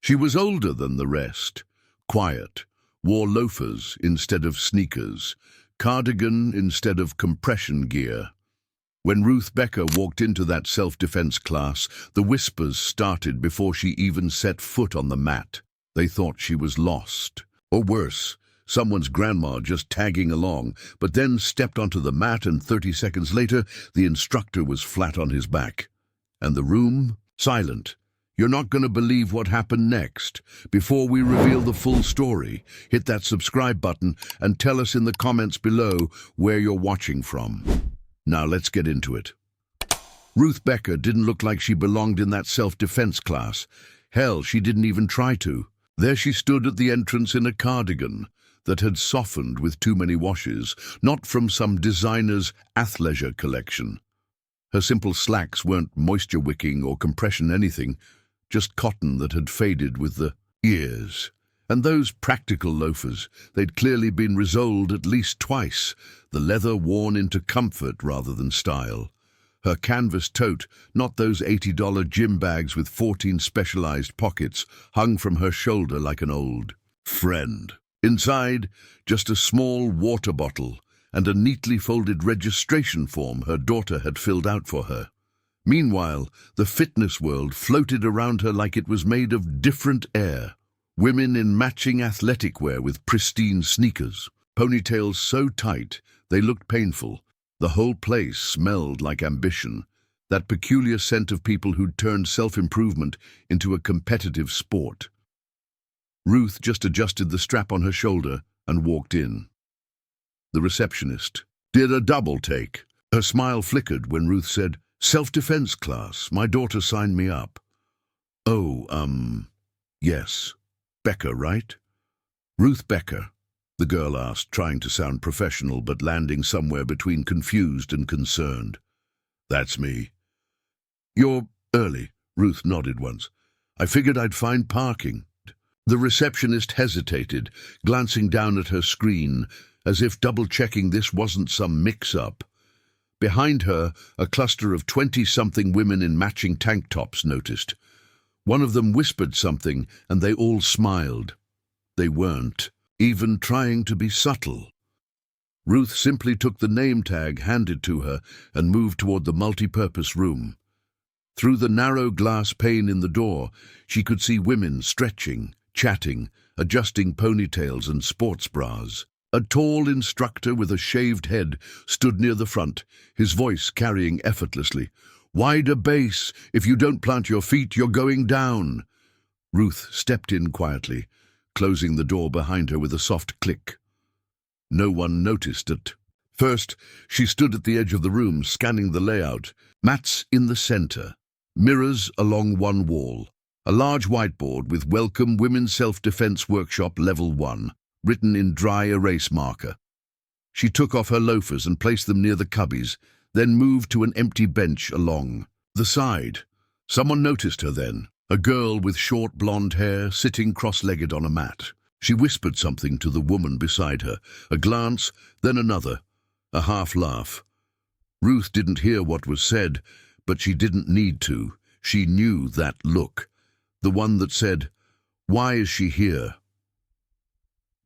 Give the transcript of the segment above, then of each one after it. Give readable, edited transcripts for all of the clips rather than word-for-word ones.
She was older than the rest, quiet, wore loafers instead of sneakers, cardigan instead of compression gear. When Ruth Becker walked into that self-defense class, the whispers started before she even set foot on the mat. They thought she was lost. Or worse, someone's grandma just tagging along, but then stepped onto the mat and 30 seconds later, the instructor was flat on his back. And the room? Silent. You're not going to believe what happened next. Before we reveal the full story, hit that subscribe button and tell us in the comments below where you're watching from. Now let's get into it. Ruth Becker didn't look like she belonged in that self-defense class. Hell, she didn't even try to. There she stood at the entrance in a cardigan that had softened with too many washes, not from some designer's athleisure collection. Her simple slacks weren't moisture-wicking or compression anything, just cotton that had faded with the years. And those practical loafers, they'd clearly been resoled at least twice, the leather worn into comfort rather than style. Her canvas tote, not those $80 gym bags with 14 specialized pockets, hung from her shoulder like an old friend. Inside, just a small water bottle and a neatly folded registration form her daughter had filled out for her. Meanwhile, the fitness world floated around her like it was made of different air. Women in matching athletic wear with pristine sneakers, ponytails so tight they looked painful. The whole place smelled like ambition, that peculiar scent of people who'd turned self-improvement into a competitive sport. Ruth just adjusted the strap on her shoulder and walked in. The receptionist did a double take. Her smile flickered when Ruth said, "Self-defense class, my daughter signed me up." "Oh, yes. Becker, right?" "Ruth Becker," the girl asked, trying to sound professional but landing somewhere between confused and concerned. "That's me." "You're early," Ruth nodded once. "I figured I'd find parking." The receptionist hesitated, glancing down at her screen, as if double-checking this wasn't some mix-up. Behind her, a cluster of 20-something women in matching tank tops noticed. One of them whispered something, and they all smiled. They weren't even trying to be subtle. Ruth simply took the name tag handed to her and moved toward the multi-purpose room. Through the narrow glass pane in the door, she could see women stretching, chatting, adjusting ponytails and sports bras. A tall instructor with a shaved head stood near the front, his voice carrying effortlessly. "Wider base. If you don't plant your feet, you're going down." Ruth stepped in quietly, closing the door behind her with a soft click. No one noticed it. First, she stood at the edge of the room, scanning the layout. Mats in the center, mirrors along one wall, a large whiteboard with "Welcome Women's Self-Defense Workshop Level 1. Written in dry erase marker. She took off her loafers and placed them near the cubbies, then moved to an empty bench along the side. Someone noticed her then, a girl with short blonde hair sitting cross-legged on a mat. She whispered something to the woman beside her, a glance, then another, a half laugh. Ruth didn't hear what was said, but she didn't need to. She knew that look, the one that said, "Why is she here?"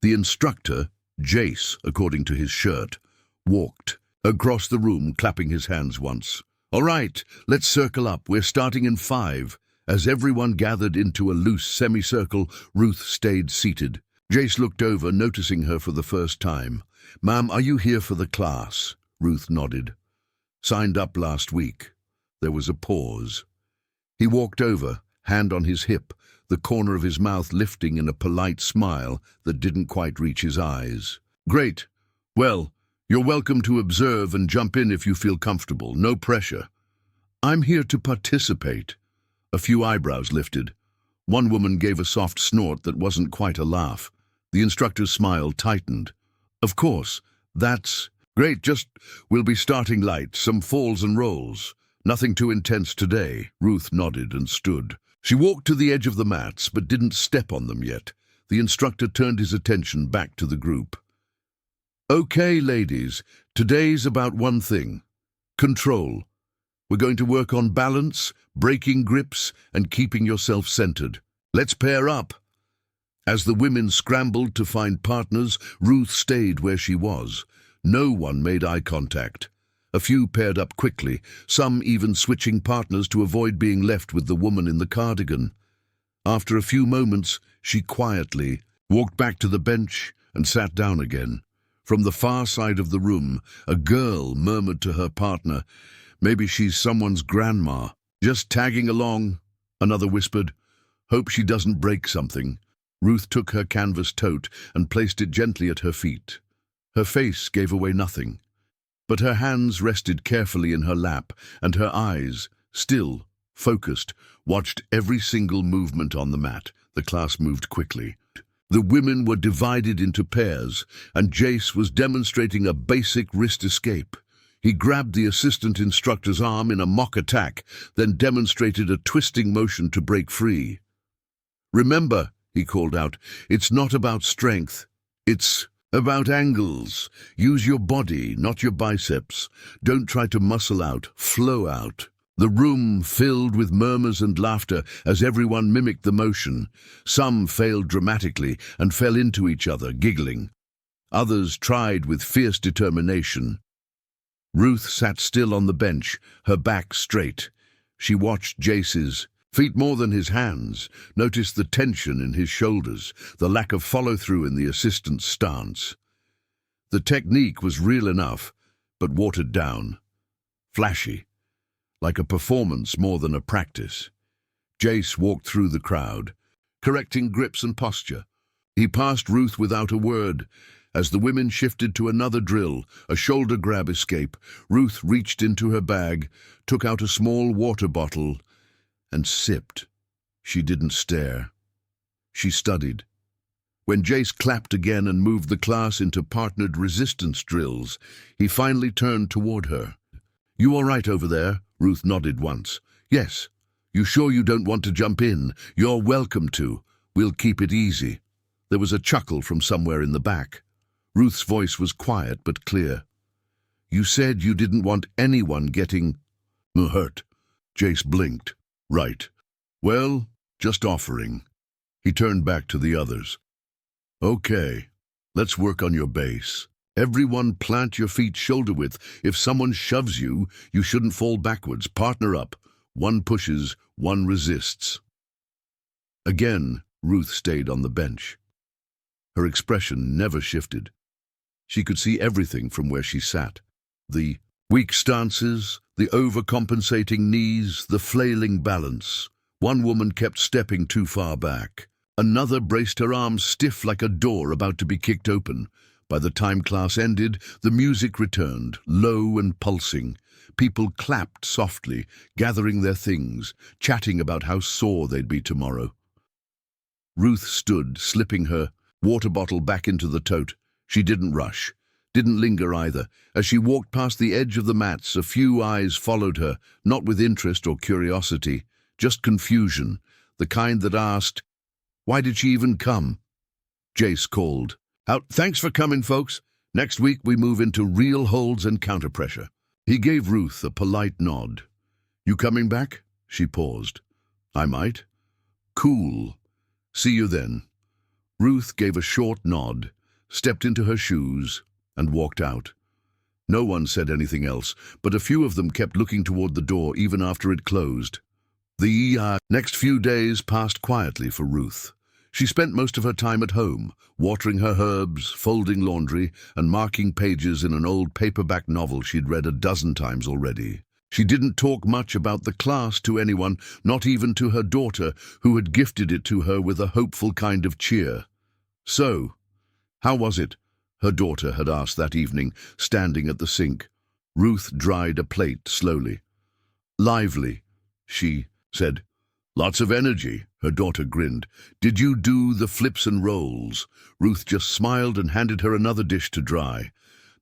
The instructor, Jace, according to his shirt, walked across the room, clapping his hands once. "All right, let's circle up. We're starting in 5. As everyone gathered into a loose semicircle, Ruth stayed seated. Jace looked over, noticing her for the first time. "Ma'am, are you here for the class?" Ruth nodded. "Signed up last week." There was a pause. He walked over, hand on his hip, the corner of his mouth lifting in a polite smile that didn't quite reach his eyes. "Great. Well, you're welcome to observe and jump in if you feel comfortable. No pressure." "I'm here to participate." A few eyebrows lifted. One woman gave a soft snort that wasn't quite a laugh. The instructor's smile tightened. "Of course. That's great. We'll be starting light, some falls and rolls. Nothing too intense today." Ruth nodded and stood. She walked to the edge of the mats, but didn't step on them yet. The instructor turned his attention back to the group. "Okay, ladies, today's about one thing: control. We're going to work on balance, breaking grips, and keeping yourself centered. Let's pair up." As the women scrambled to find partners, Ruth stayed where she was. No one made eye contact. A few paired up quickly, some even switching partners to avoid being left with the woman in the cardigan. After a few moments, she quietly walked back to the bench and sat down again. From the far side of the room, a girl murmured to her partner, "Maybe she's someone's grandma. Just tagging along," another whispered. "Hope she doesn't break something." Ruth took her canvas tote and placed it gently at her feet. Her face gave away nothing, but her hands rested carefully in her lap, and her eyes, still, focused, watched every single movement on the mat. The class moved quickly. The women were divided into pairs, and Jace was demonstrating a basic wrist escape. He grabbed the assistant instructor's arm in a mock attack, then demonstrated a twisting motion to break free. "Remember," he called out, "it's not about strength. It's about angles. Use your body, not your biceps. Don't try to muscle out, flow out." The room filled with murmurs and laughter as everyone mimicked the motion. Some failed dramatically and fell into each other, giggling. Others tried with fierce determination. Ruth sat still on the bench, her back straight. She watched Jace's feet more than his hands, noticed the tension in his shoulders, the lack of follow-through in the assistant's stance. The technique was real enough, but watered down, flashy, like a performance more than a practice. Jace walked through the crowd, correcting grips and posture. He passed Ruth without a word. As the women shifted to another drill, a shoulder grab escape, Ruth reached into her bag, took out a small water bottle, and sipped. She didn't stare. She studied. When Jace clapped again and moved the class into partnered resistance drills, he finally turned toward her. "You all right over there?" Ruth nodded once. "Yes. You sure you don't want to jump in? You're welcome to. We'll keep it easy." There was a chuckle from somewhere in the back. Ruth's voice was quiet but clear. "You said you didn't want anyone getting hurt." Jace blinked. "Right. Well, just offering." He turned back to the others. "Okay, let's work on your base. Everyone plant your feet shoulder width. If someone shoves you, you shouldn't fall backwards. Partner up. One pushes, one resists." Again, Ruth stayed on the bench. Her expression never shifted. She could see everything from where she sat. The weak stances, the overcompensating knees, the flailing balance. One woman kept stepping too far back. Another braced her arms stiff like a door about to be kicked open. By the time class ended, the music returned, low and pulsing. People clapped softly, gathering their things, chatting about how sore they'd be tomorrow. Ruth stood, slipping her water bottle back into the tote. She didn't rush, didn't linger either. As she walked past the edge of the mats, a few eyes followed her, not with interest or curiosity, just confusion, the kind that asked, "Why did she even come?" Jace called out, "Thanks for coming, folks. Next week we move into real holds and counter-pressure." He gave Ruth a polite nod. "You coming back?" She paused. "I might." "Cool. See you then." Ruth gave a short nod, stepped into her shoes, and walked out. No one said anything else, but a few of them kept looking toward the door even after it closed. The next few days passed quietly for Ruth. She spent most of her time at home, watering her herbs, folding laundry, and marking pages in an old paperback novel she'd read a dozen times already. She didn't talk much about the class to anyone, not even to her daughter, who had gifted it to her with a hopeful kind of cheer. "So, how was it?" her daughter had asked that evening, standing at the sink. Ruth dried a plate slowly. "Lively," she said. "Lots of energy," her daughter grinned. "Did you do the flips and rolls?" Ruth just smiled and handed her another dish to dry.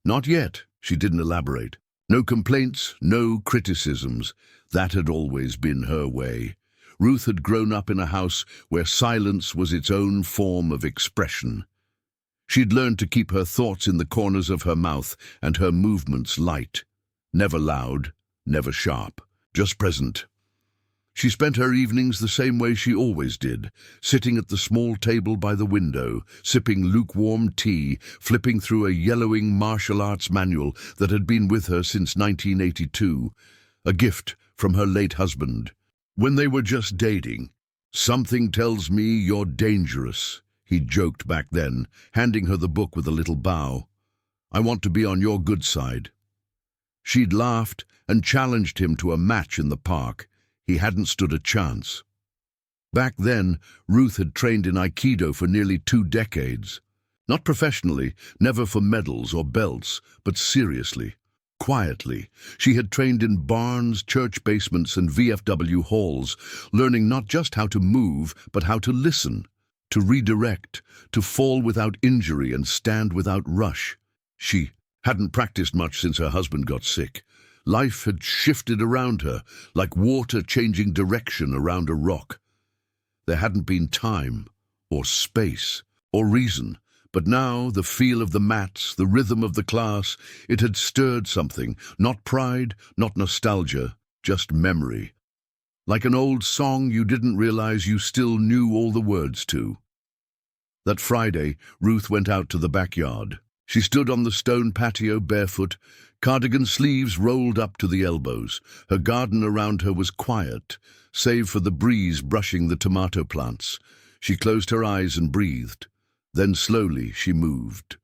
"Not yet," she didn't elaborate. No complaints, no criticisms. That had always been her way. Ruth had grown up in a house where silence was its own form of expression. She'd learned to keep her thoughts in the corners of her mouth and her movements light. Never loud, never sharp, just present. She spent her evenings the same way she always did, sitting at the small table by the window, sipping lukewarm tea, flipping through a yellowing martial arts manual that had been with her since 1982, a gift from her late husband. When they were just dating, "Something tells me you're dangerous," he joked back then, handing her the book with a little bow. "I want to be on your good side." She'd laughed and challenged him to a match in the park. He hadn't stood a chance. Back then, Ruth had trained in Aikido for nearly 2 decades. Not professionally, never for medals or belts, but seriously, quietly. She had trained in barns, church basements, and VFW halls, learning not just how to move, but how to listen, to redirect, to fall without injury and stand without rush. She hadn't practiced much since her husband got sick. Life had shifted around her, like water changing direction around a rock. There hadn't been time, or space, or reason, but now the feel of the mats, the rhythm of the class, it had stirred something, not pride, not nostalgia, just memory. Like an old song you didn't realize you still knew all the words to. That Friday, Ruth went out to the backyard. She stood on the stone patio barefoot, cardigan sleeves rolled up to the elbows. Her garden around her was quiet, save for the breeze brushing the tomato plants. She closed her eyes and breathed. Then slowly she moved.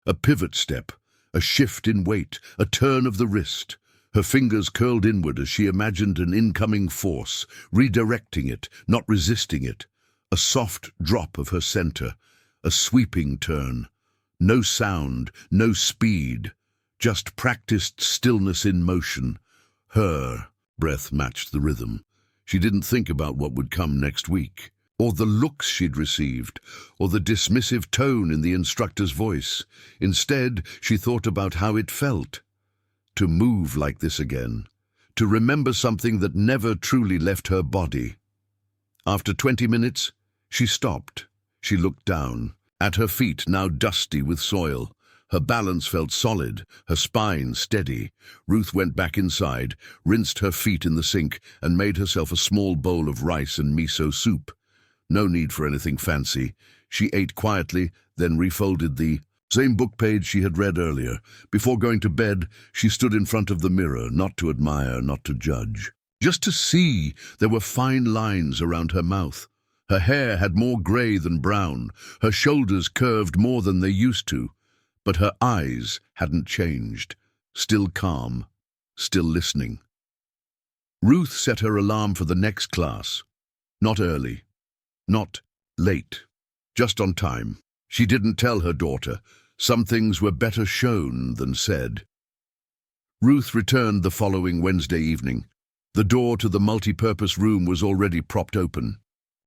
A pivot step, a shift in weight, a turn of the wrist. Her fingers curled inward as she imagined an incoming force, redirecting it, not resisting it. A soft drop of her center, a sweeping turn. No sound, no speed, just practiced stillness in motion. Her breath matched the rhythm. She didn't think about what would come next week, or the looks she'd received, or the dismissive tone in the instructor's voice. Instead, she thought about how it felt to move like this again, to remember something that never truly left her body. After 20 minutes, she stopped. She looked down. At her feet, now dusty with soil. Her balance felt solid, her spine steady. Ruth went back inside, rinsed her feet in the sink, and made herself a small bowl of rice and miso soup. No need for anything fancy. She ate quietly, then refolded the same book page she had read earlier. Before going to bed, she stood in front of the mirror, not to admire, not to judge. Just to see. There were fine lines around her mouth. Her hair had more grey than brown, her shoulders curved more than they used to, but her eyes hadn't changed, still calm, still listening. Ruth set her alarm for the next class. Not early, not late, just on time. She didn't tell her daughter. Some things were better shown than said. Ruth returned the following Wednesday evening. The door to the multi-purpose room was already propped open.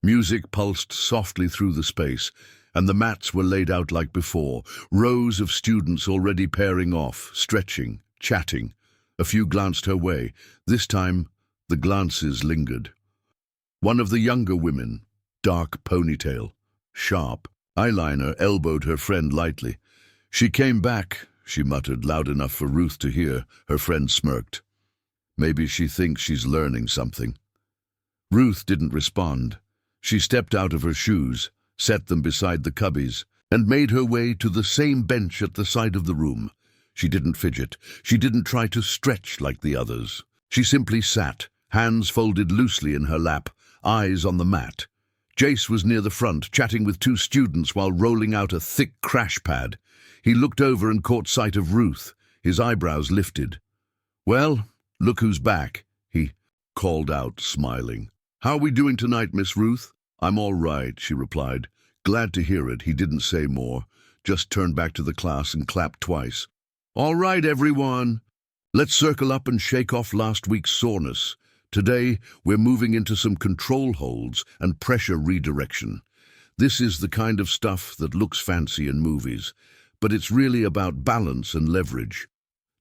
Music pulsed softly through the space, and the mats were laid out like before, rows of students already pairing off, stretching, chatting. A few glanced her way. This time, the glances lingered. One of the younger women, dark ponytail, sharp eyeliner, elbowed her friend lightly. "She came back," she muttered, loud enough for Ruth to hear. Her friend smirked. "Maybe she thinks she's learning something." Ruth didn't respond. She stepped out of her shoes, set them beside the cubbies, and made her way to the same bench at the side of the room. She didn't fidget. She didn't try to stretch like the others. She simply sat, hands folded loosely in her lap, eyes on the mat. Jace was near the front, chatting with 2 students while rolling out a thick crash pad. He looked over and caught sight of Ruth, his eyebrows lifted. "Well, look who's back," he called out, smiling. "How are we doing tonight, Miss Ruth?" "I'm all right," she replied. Glad to hear it, he didn't say more, just turned back to the class and clapped twice. "All right, everyone. Let's circle up and shake off last week's soreness. Today, we're moving into some control holds and pressure redirection. This is the kind of stuff that looks fancy in movies, but it's really about balance and leverage,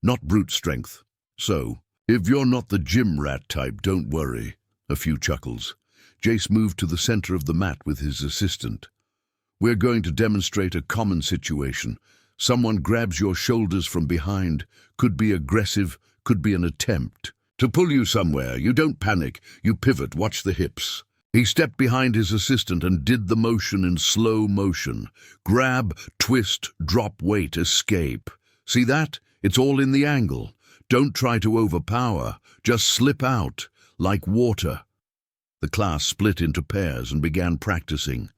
not brute strength. So, if you're not the gym rat type, don't worry." A few chuckles. Jace moved to the center of the mat with his assistant. "We're going to demonstrate a common situation. Someone grabs your shoulders from behind. Could be aggressive, could be an attempt. To pull you somewhere, you don't panic, you pivot, watch the hips. He stepped behind his assistant and did the motion in slow motion. Grab, twist, drop weight, escape. See that? It's all in the angle. Don't try to overpower, just slip out, like water. The class split into pairs and began practicing.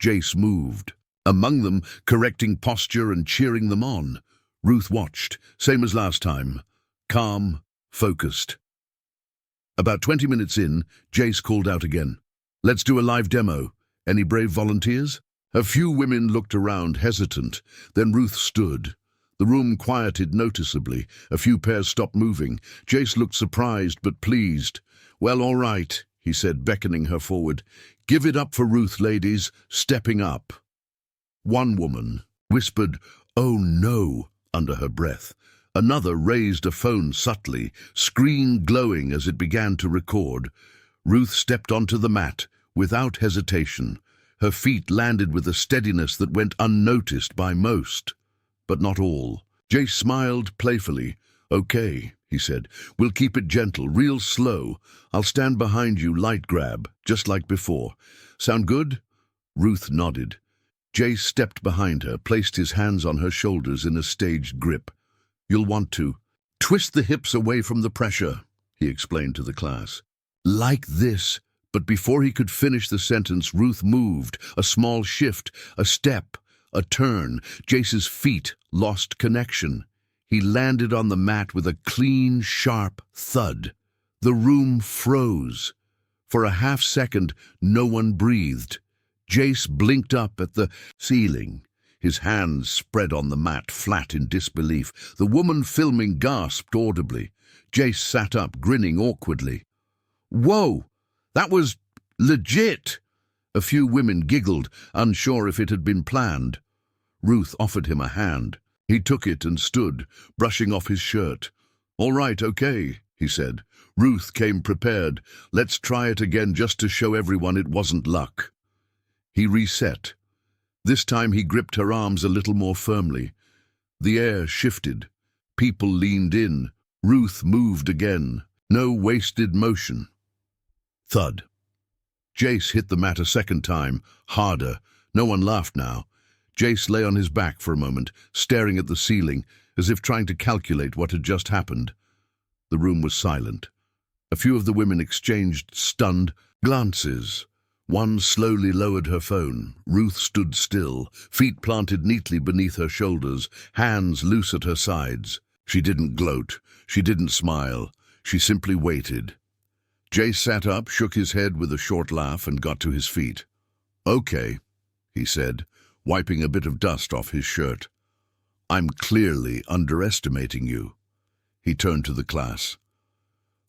Jace moved, among them, correcting posture and cheering them on. Ruth watched, same as last time, calm, focused. About 20 minutes in, Jace called out again. Let's do a live demo. Any brave volunteers? A few women looked around, hesitant. Then Ruth stood. The room quieted noticeably. A few pairs stopped moving. Jace looked surprised but pleased. Well, all right, he said, beckoning her forward. Give it up for Ruth, ladies, stepping up. One woman whispered, "Oh no," under her breath. Another raised a phone subtly, screen glowing as it began to record. Ruth stepped onto the mat, without hesitation. Her feet landed with a steadiness that went unnoticed by most, but not all. Jace smiled playfully. "Okay," he said. "We'll keep it gentle, real slow. I'll stand behind you, light grab, just like before. Sound good?" Ruth nodded. Jace stepped behind her, placed his hands on her shoulders in a staged grip. "You'll want to twist the hips away from the pressure," he explained to the class. "Like this." But before he could finish the sentence, Ruth moved. A small shift, a step, a turn. Jace's feet lost connection. He landed on the mat with a clean, sharp thud. The room froze. For a half-second, no one breathed. Jace blinked up at the ceiling. His hands spread on the mat, flat in disbelief. The woman filming gasped audibly. Jace sat up, grinning awkwardly. "Whoa! That was legit!" A few women giggled, unsure if it had been planned. Ruth offered him a hand. He took it and stood, brushing off his shirt. "All right, okay," he said. Ruth came prepared. "Let's try it again just to show everyone it wasn't luck." He reset. This time he gripped her arms a little more firmly. The air shifted. People leaned in. Ruth moved again. No wasted motion. Thud. Jace hit the mat a second time, harder. No one laughed now. Jace lay on his back for a moment, staring at the ceiling, as if trying to calculate what had just happened. The room was silent. A few of the women exchanged stunned glances. One slowly lowered her phone. Ruth stood still, feet planted neatly beneath her shoulders, hands loose at her sides. She didn't gloat. She didn't smile. She simply waited. Jace sat up, shook his head with a short laugh, and got to his feet. "Okay," he said, wiping a bit of dust off his shirt. "I'm clearly underestimating you." He turned to the class.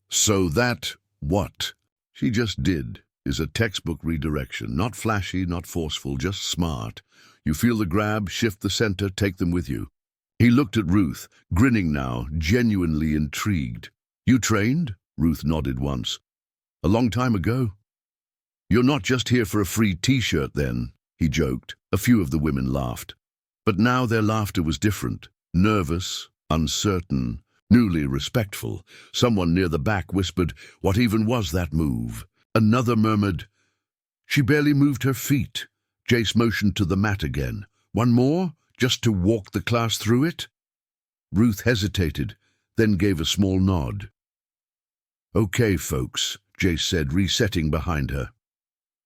"So that, what she just did, is a textbook redirection. Not flashy, not forceful, just smart. You feel the grab, shift the center, take them with you." He looked at Ruth, grinning now, genuinely intrigued. "You trained?" Ruth nodded once. "A long time ago?" "You're not just here for a free t-shirt then," he joked. A few of the women laughed. But now their laughter was different. Nervous, uncertain, newly respectful. Someone near the back whispered, "What even was that move?" Another murmured, "She barely moved her feet." Jace motioned to the mat again. "One more, just to walk the class through it?" Ruth hesitated, then gave a small nod. "Okay, folks," Jace said, resetting behind her.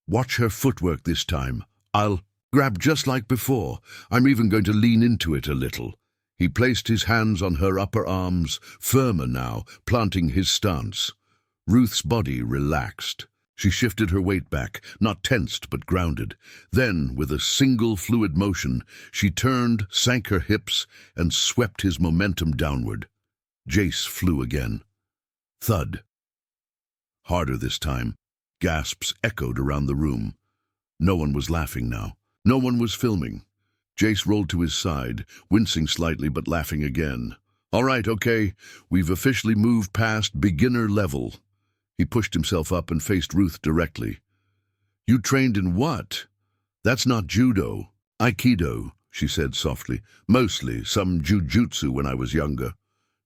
"Watch her footwork this time. I'll grab just like before. I'm even going to lean into it a little." He placed his hands on her upper arms, firmer now, planting his stance. Ruth's body relaxed. She shifted her weight back, not tensed but grounded. Then, with a single fluid motion, she turned, sank her hips, and swept his momentum downward. Jace flew again. Thud. Harder this time. Gasps echoed around the room. No one was laughing now. No one was filming. Jace rolled to his side, wincing slightly but laughing again. "All right, okay, we've officially moved past beginner level." He pushed himself up and faced Ruth directly. "You trained in what?" "That's not judo. Aikido," she said softly. "Mostly, some jujutsu when I was younger."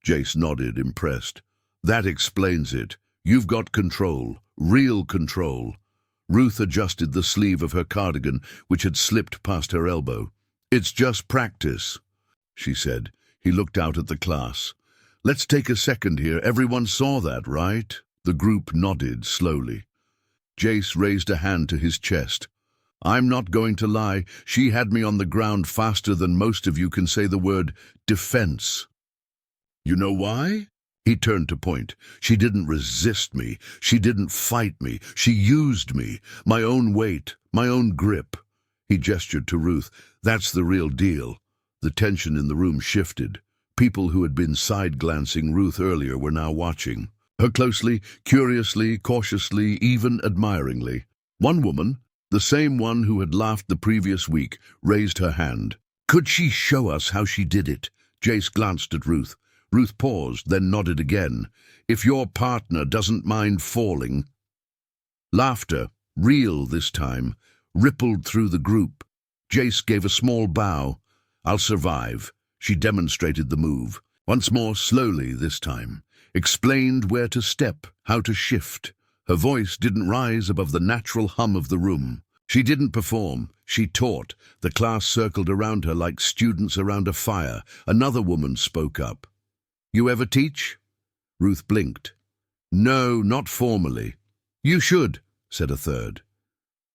Jace nodded, impressed. That explains it. You've got control, real control. Ruth adjusted the sleeve of her cardigan, which had slipped past her elbow. It's just practice, she said. He looked out at the class. Let's take a second here. Everyone saw that, right? The group nodded slowly. Jace raised a hand to his chest. I'm not going to lie. She had me on the ground faster than most of you can say the word defense. You know why? He turned to point. She didn't resist me. She didn't fight me. She used me. My own weight, my own grip. He gestured to Ruth. That's the real deal. The tension in the room shifted. People who had been side-glancing Ruth earlier were now watching her closely, curiously, cautiously, even admiringly. One woman, the same one who had laughed the previous week, raised her hand. Could she show us how she did it? Jace glanced at Ruth. Ruth paused, then nodded again. If your partner doesn't mind falling. Laughter, real this time, rippled through the group. Jace gave a small bow. I'll survive. She demonstrated the move. Once more, slowly this time. Explained where to step, how to shift. Her voice didn't rise above the natural hum of the room. She didn't perform. She taught. The class circled around her like students around a fire. Another woman spoke up. You ever teach? Ruth blinked. No, not formally. You should, said a third.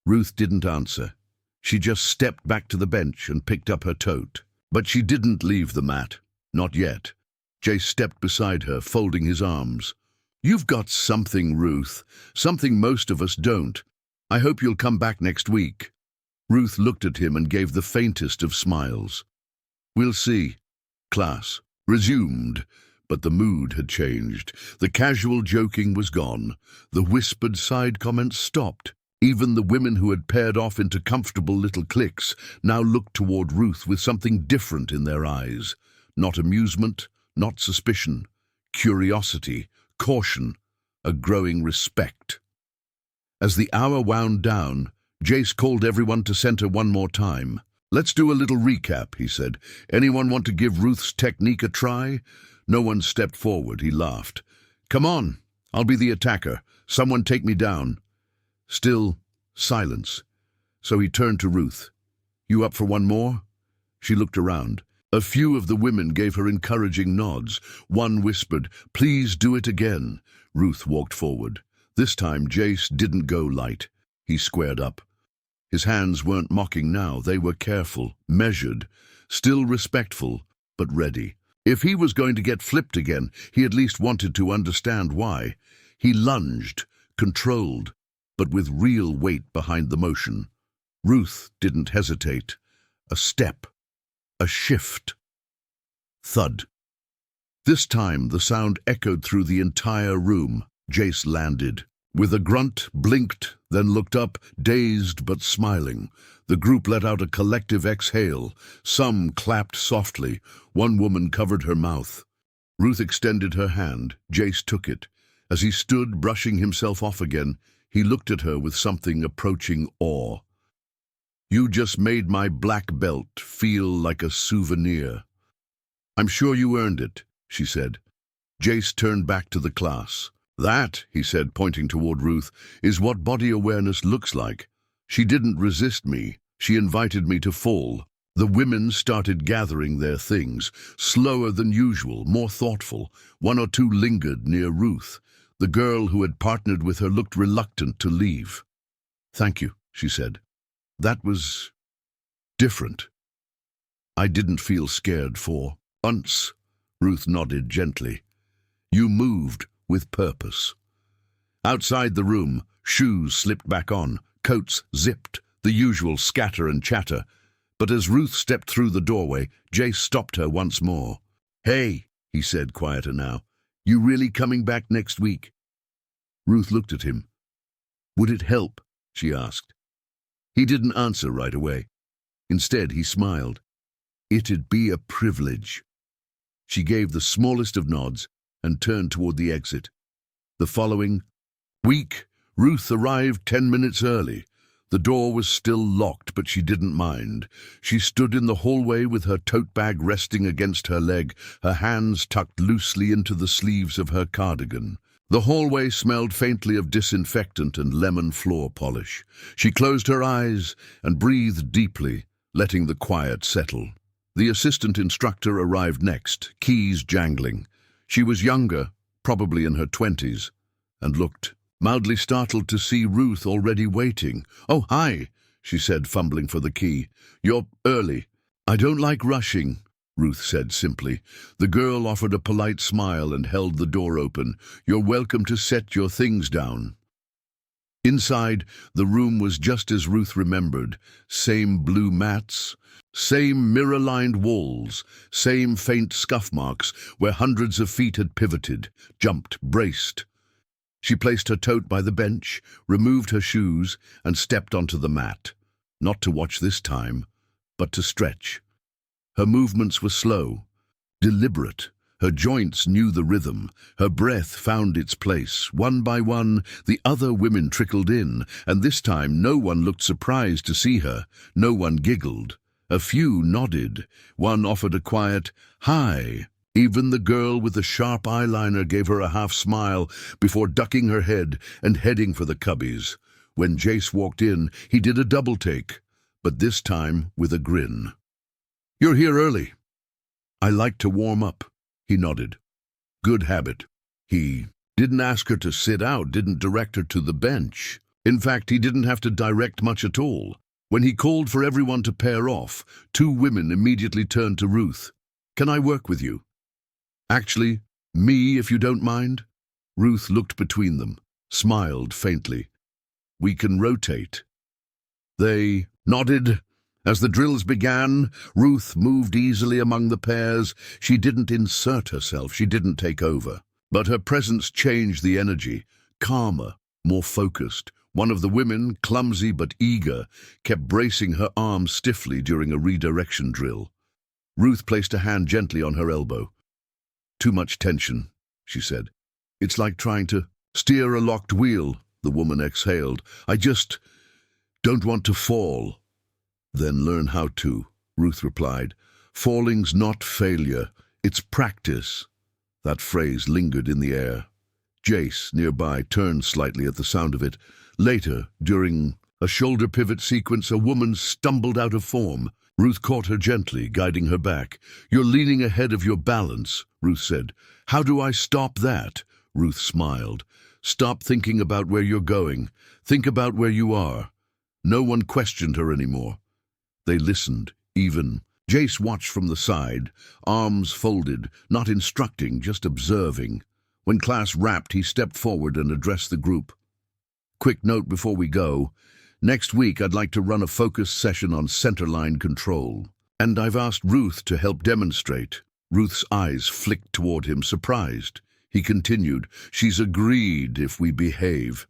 Ruth didn't answer. She just stepped back to the bench and picked up her tote. But she didn't leave the mat. Not yet. Jace stepped beside her, folding his arms. You've got something, Ruth. Something most of us don't. I hope you'll come back next week. Ruth looked at him and gave the faintest of smiles. We'll see. Class resumed, but the mood had changed. The casual joking was gone. The whispered side comments stopped. Even the women who had paired off into comfortable little cliques now looked toward Ruth with something different in their eyes. Not amusement, not suspicion. Curiosity, caution, a growing respect. As the hour wound down, Jace called everyone to center one more time. Let's do a little recap, he said. Anyone want to give Ruth's technique a try? No one stepped forward. He laughed. Come on, I'll be the attacker. Someone take me down. Still silence. So he turned to Ruth. You up for one more? She looked around. A few of the women gave her encouraging nods. One whispered, please do it again. Ruth walked forward. This time Jace didn't go light. He squared up. His hands weren't mocking now. They were careful, measured, still respectful, but ready. If he was going to get flipped again, he at least wanted to understand why. He lunged, controlled, but with real weight behind the motion. Ruth didn't hesitate. A step. A shift. Thud. This time the sound echoed through the entire room. Jace landed. With a grunt, blinked, then looked up, dazed but smiling. The group let out a collective exhale. Some clapped softly. One woman covered her mouth. Ruth extended her hand. Jace took it. As he stood, brushing himself off again, he looked at her with something approaching awe. You just made my black belt feel like a souvenir. I'm sure you earned it, she said. Jace turned back to the class. That, he said, pointing toward Ruth, is what body awareness looks like. She didn't resist me. She invited me to fall. The women started gathering their things, slower than usual, more thoughtful. One or two lingered near Ruth. The girl who had partnered with her looked reluctant to leave. Thank you, she said. That was different. I didn't feel scared for once. Ruth nodded gently. You moved with purpose. Outside the room, shoes slipped back on, coats zipped, the usual scatter and chatter. But as Ruth stepped through the doorway, Jace stopped her once more. Hey, he said, quieter now. You really coming back next week? Ruth looked at him. Would it help? She asked. He didn't answer right away. Instead, he smiled. It'd be a privilege. She gave the smallest of nods and turned toward the exit. The following week, Ruth arrived 10 minutes early. The door was still locked, but she didn't mind. She stood in the hallway with her tote bag resting against her leg, her hands tucked loosely into the sleeves of her cardigan. The hallway smelled faintly of disinfectant and lemon floor polish. She closed her eyes and breathed deeply, letting the quiet settle. The assistant instructor arrived next, keys jangling. She was younger, probably in her 20s, and looked mildly startled to see Ruth already waiting. "Oh, hi," she said, fumbling for the key. "You're early." "I don't like rushing," Ruth said simply. The girl offered a polite smile and held the door open. "You're welcome to set your things down." Inside, the room was just as Ruth remembered. Same blue mats, same mirror-lined walls, same faint scuff marks where hundreds of feet had pivoted, jumped, braced. She placed her tote by the bench, removed her shoes, and stepped onto the mat. Not to watch this time, but to stretch. Her movements were slow, deliberate. Her joints knew the rhythm. Her breath found its place. One by one, the other women trickled in, and this time no one looked surprised to see her. No one giggled. A few nodded. One offered a quiet, "Hi." Even the girl with the sharp eyeliner gave her a half-smile before ducking her head and heading for the cubbies. When Jace walked in, he did a double-take, but this time with a grin. "You're here early." "I like to warm up," he nodded. "Good habit." He didn't ask her to sit out, didn't direct her to the bench. In fact, he didn't have to direct much at all. When he called for everyone to pair off, two women immediately turned to Ruth. "Can I work with you?" "Actually, me, if you don't mind." Ruth looked between them, smiled faintly. "We can rotate." They nodded. As the drills began, Ruth moved easily among the pairs. She didn't insert herself, she didn't take over. But her presence changed the energy, calmer, more focused. One of the women, clumsy but eager, kept bracing her arms stiffly during a redirection drill. Ruth placed a hand gently on her elbow. "Too much tension," she said. "It's like trying to steer a locked wheel," the woman exhaled. "I just don't want to fall." "Then learn how to," Ruth replied. "Falling's not failure, it's practice." That phrase lingered in the air. Jace, nearby, turned slightly at the sound of it. Later, during a shoulder pivot sequence, a woman stumbled out of form. Ruth caught her gently, guiding her back. "You're leaning ahead of your balance," Ruth said. "How do I stop that?" Ruth smiled. "Stop thinking about where you're going. Think about where you are." No one questioned her anymore. They listened, even. Jace watched from the side, arms folded, not instructing, just observing. When class wrapped, he stepped forward and addressed the group. "Quick note before we go. Next week, I'd like to run a focus session on centerline control. And I've asked Ruth to help demonstrate." Ruth's eyes flicked toward him, surprised. He continued, "She's agreed if we behave."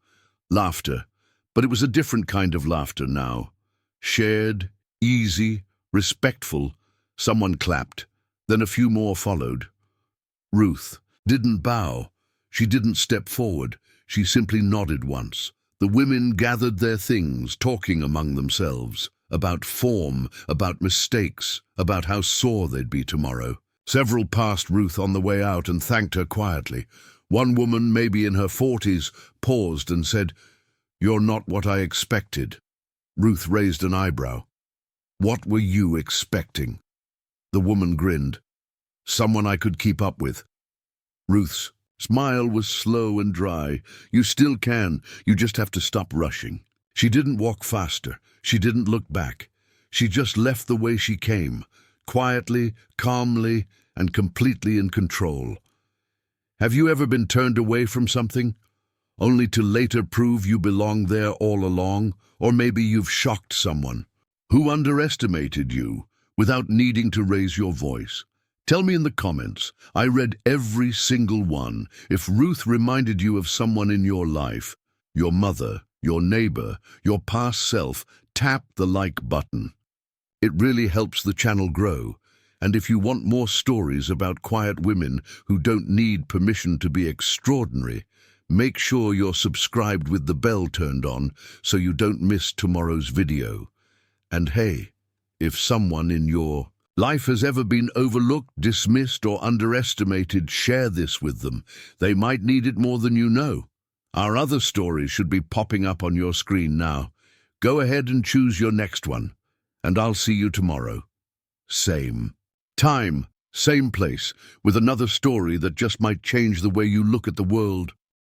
Laughter. But it was a different kind of laughter now. Shared, easy, respectful. Someone clapped. Then a few more followed. Ruth didn't bow. She didn't step forward. She simply nodded once. The women gathered their things, talking among themselves, about form, about mistakes, about how sore they'd be tomorrow. Several passed Ruth on the way out and thanked her quietly. One woman, maybe in her 40s, paused and said, "You're not what I expected." Ruth raised an eyebrow. "What were you expecting?" The woman grinned. "Someone I could keep up with." Ruth's smile was slow and dry. "You still can, you just have to stop rushing." She didn't walk faster. She didn't look back. She just left the way she came, quietly, calmly, and completely in control. Have you ever been turned away from something, only to later prove you belonged there all along? Or maybe you've shocked someone who underestimated you without needing to raise your voice. Tell me in the comments. I read every single one. If Ruth reminded you of someone in your life, your mother, your neighbor, your past self, tap the like button. It really helps the channel grow. And if you want more stories about quiet women who don't need permission to be extraordinary, Make sure you're subscribed with the bell turned on so you don't miss tomorrow's video. And hey, if someone in your life has ever been overlooked, dismissed, or underestimated, share this with them. They might need it more than you know. Our other stories should be popping up on your screen now. Go ahead and choose your next one, and I'll see you tomorrow. Same time, same place, with another story that just might change the way you look at the world.